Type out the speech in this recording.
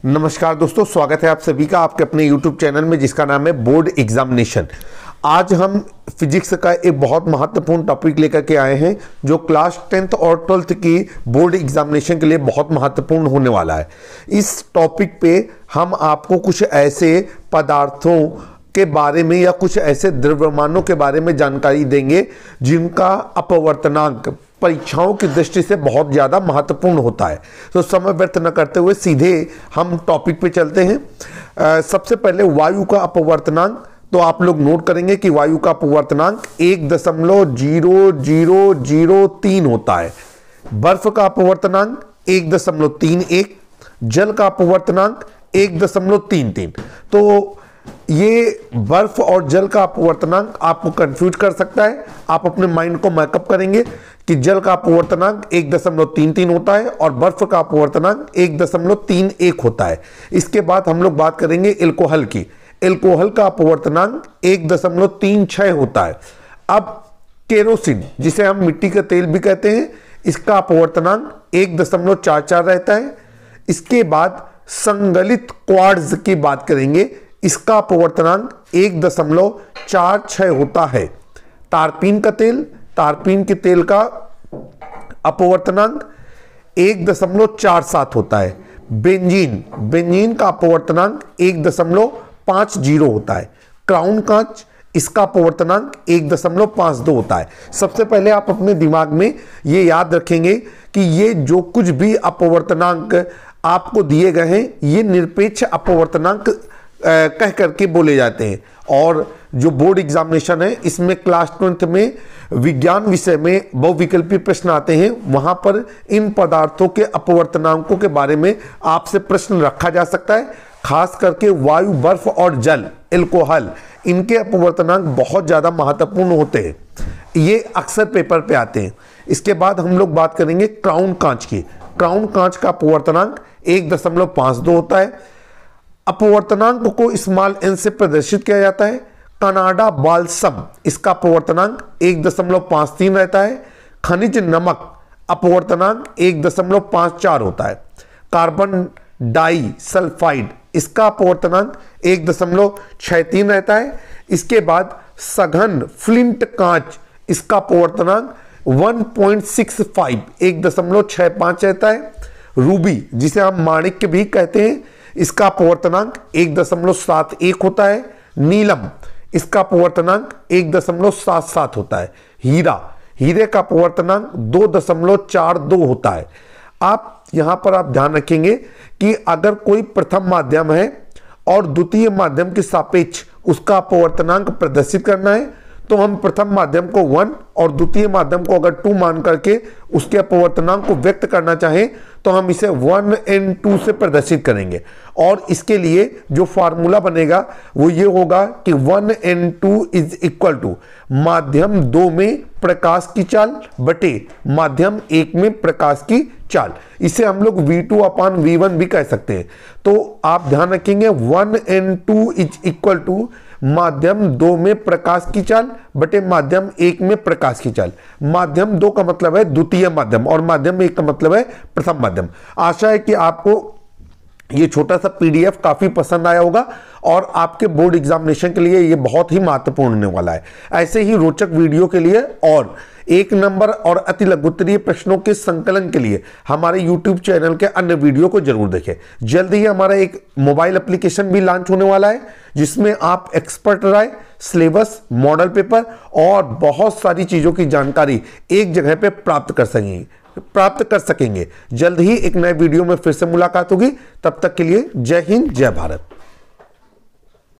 नमस्कार दोस्तों, स्वागत है आप सभी का आपके अपने YouTube चैनल में जिसका नाम है बोर्ड एग्जामिनेशन। आज हम फिजिक्स का एक बहुत महत्वपूर्ण टॉपिक लेकर के आए हैं जो क्लास 10th और 12th की बोर्ड एग्जामिनेशन के लिए बहुत महत्वपूर्ण होने वाला है। इस टॉपिक पे हम आपको कुछ ऐसे पदार्थों के बारे में या कुछ ऐसे द्रव्यमानों के बारे में जानकारी देंगे जिनका अपवर्तनांक परीक्षाओं की दृष्टि से बहुत ज़्यादा महत्वपूर्ण होता है। तो समय व्यर्थ न करते हुए सीधे हम टॉपिक पे चलते हैं। सबसे पहले वायु का अपवर्तनांक, तो आप लोग नोट करेंगे कि वायु का अपवर्तनांक 1.0003 होता है। बर्फ का अपवर्तनांक 1.31, जल का अपवर्तनांक 1.33। तो ये बर्फ और जल का अपवर्तनांक आपको कंफ्यूज कर सकता है। आप अपने माइंड को मैकअप करेंगे कि जल का अपवर्तनांक 1.33 होता है और बर्फ का अपवर्तनांक 1.31 होता है। इसके बाद हम लोग बात करेंगे एल्कोहल की। एल्कोहल का अपवर्तनांक 1.36 होता है। अब केरोसिन, जिसे हम मिट्टी का तेल भी कहते हैं, इसका अपवर्तनांक 1.44 रहता है। इसके बाद संगलित क्वार्ट्ज की बात करेंगे, इसका अपवर्तनांक 1.46 होता है। तारपीन का तेल, तारपीन के तेल का अपवर्तनांक 1.47 होता है। बेंजीन, बेंजीन का अपवर्तनांक 1.50 होता है। क्राउन कांच, इसका अपवर्तनांक 1.52 होता है। सबसे पहले आप अपने दिमाग में ये याद रखेंगे कि ये जो कुछ भी अपवर्तनांक आपको दिए गए हैं ये निरपेक्ष अपवर्तनांक कह करके बोले जाते हैं। और जो बोर्ड एग्जामिनेशन है इसमें क्लास 12th में विज्ञान विषय में बहुविकल्पी प्रश्न आते हैं, वहां पर इन पदार्थों के अपवर्तनांकों के बारे में आपसे प्रश्न रखा जा सकता है। खास करके वायु, बर्फ और जल, एल्कोहल, इनके अपवर्तनांक बहुत ज्यादा महत्वपूर्ण होते हैं, ये अक्सर पेपर पे आते हैं। इसके बाद हम लोग बात करेंगे क्राउन कांच की। क्राउन कांच का अपवर्तनांक 1.52 होता है। अपवर्तनांक को स्मॉल n से प्रदर्शित किया जाता है। कनाडा बाल्सम, इसका अपवर्तनांक 1.53 रहता है। खनिज नमक, अपवर्तनांक 1.54 होता है। कार्बन डाई सल्फाइड, इसका अपवर्तनांक 1.63 रहता है। इसके बाद सघन फ्लिंट कांच, इसका अपवर्तनांक 1.65 रहता है। रूबी, जिसे हम माणिक्य भी कहते हैं, इसका अपवर्तनांक 1.71 होता है। नीलम, इसका अपवर्तनांक 1.77 होता है। हीरा, हीरे का अपवर्तनांक 2.42 होता है। आप यहां पर आप ध्यान रखेंगे कि अगर कोई प्रथम माध्यम है और द्वितीय माध्यम के सापेक्ष उसका अपवर्तनांक प्रदर्शित करना है तो हम प्रथम माध्यम को 1 और द्वितीय माध्यम को अगर 2 मान करके उसके अपवर्तनांक को व्यक्त करना चाहें तो हम इसे 1n2 से प्रदर्शित करेंगे। और इसके लिए जो फार्मूला बनेगा वो ये होगा कि 1n2 इज इक्वल टू माध्यम 2 में प्रकाश की चाल बटे माध्यम 1 में प्रकाश की चाल। इसे हम लोग V2/V1 भी कह सकते हैं। तो आप ध्यान रखेंगे 1n2 इज इक्वल टू माध्यम 2 में प्रकाश की चाल बटे माध्यम 1 में प्रकाश की चाल। माध्यम 2 का मतलब है द्वितीय माध्यम और माध्यम 1 का मतलब है प्रथम माध्यम। आशा है कि आपको ये छोटा सा PDF काफी पसंद आया होगा और आपके बोर्ड एग्जामिनेशन के लिए ये बहुत ही महत्वपूर्ण होने वाला है। ऐसे ही रोचक वीडियो के लिए और 1 नंबर और अति लघुत्तरीय प्रश्नों के संकलन के लिए हमारे YouTube चैनल के अन्य वीडियो को जरूर देखें। जल्द ही हमारा एक मोबाइल एप्लीकेशन भी लॉन्च होने वाला है जिसमें आप एक्सपर्ट राय, सिलेबस, मॉडल पेपर और बहुत सारी चीजों की जानकारी एक जगह पे प्राप्त कर सकेंगे। जल्द ही एक नए वीडियो में फिर से मुलाकात होगी। तब तक के लिए जय हिंद, जय भारत।